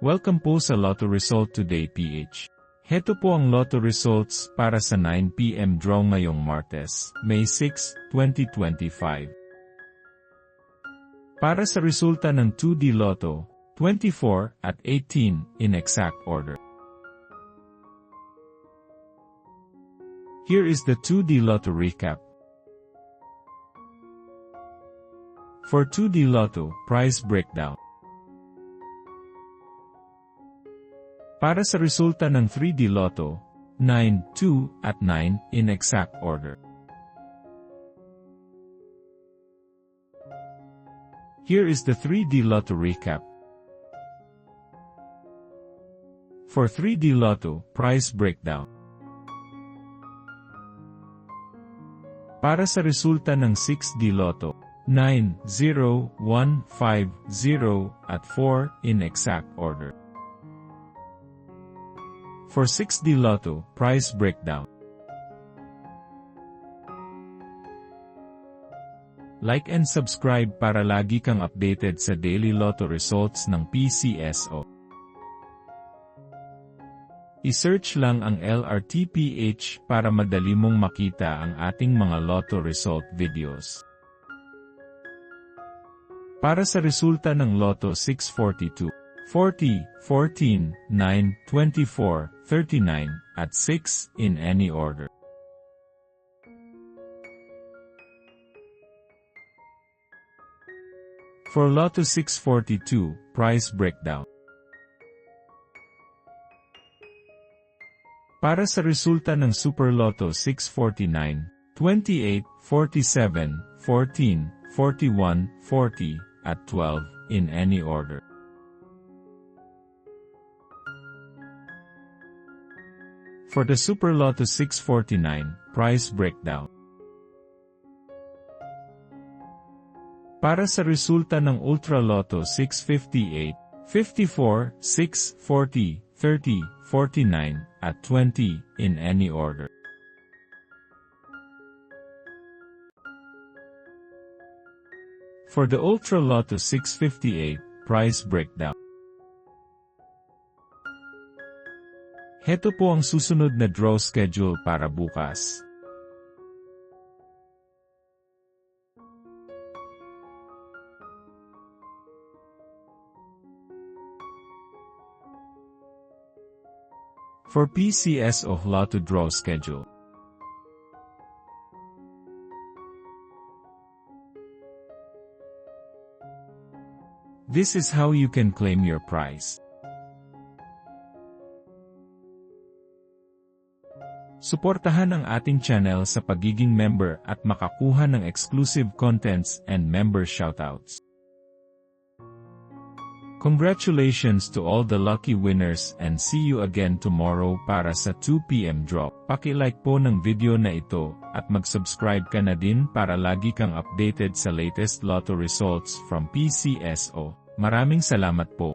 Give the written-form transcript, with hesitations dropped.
Welcome po sa Lotto Result Today PH. Heto po ang Lotto Results para sa 9 PM draw ngayong Martes, May 6, 2025. Para sa resulta ng 2D Lotto, 24 at 18 in exact order. Here is the 2D Lotto recap. For 2D Lotto, prize breakdown. Para sa resulta ng 3D Lotto, 9, 2, at 9 in exact order. Here is the 3D Lotto recap. For 3D Lotto, prize breakdown. Para sa resulta ng 6D Lotto, 9, 0, 1, 5, 0, at 4 in exact order. For 6D Lotto, prize breakdown. Like and subscribe para lagi kang updated sa daily Lotto results ng PCSO. I-search lang ang LRTPH para madali mong makita ang ating mga Lotto result videos. Para sa resulta ng Lotto 642, 40, 14, 9, 24, 39, at 6 in any order. For Lotto 642, prize breakdown. Para sa resulta ng Super Lotto 649, 28, 47, 14, 41, 40, at 12 in any order. For the Super Lotto 649, prize breakdown. Para sa resulta ng Ultra Lotto 658, 54, 6, 40, 30, 49, at 20 in any order. For the Ultra Lotto 658, prize breakdown. Heto po ang susunod na draw schedule para bukas. For PCSO Lotto draw schedule. This is how you can claim your prize. Suportahan ang ating channel sa pagiging member at makakuha ng exclusive contents and member shoutouts. Congratulations to all the lucky winners and see you again tomorrow para sa 2 PM draw. Paki-like po ng video na ito at mag-subscribe ka na din para lagi kang updated sa latest Lotto results from PCSO. Maraming salamat po.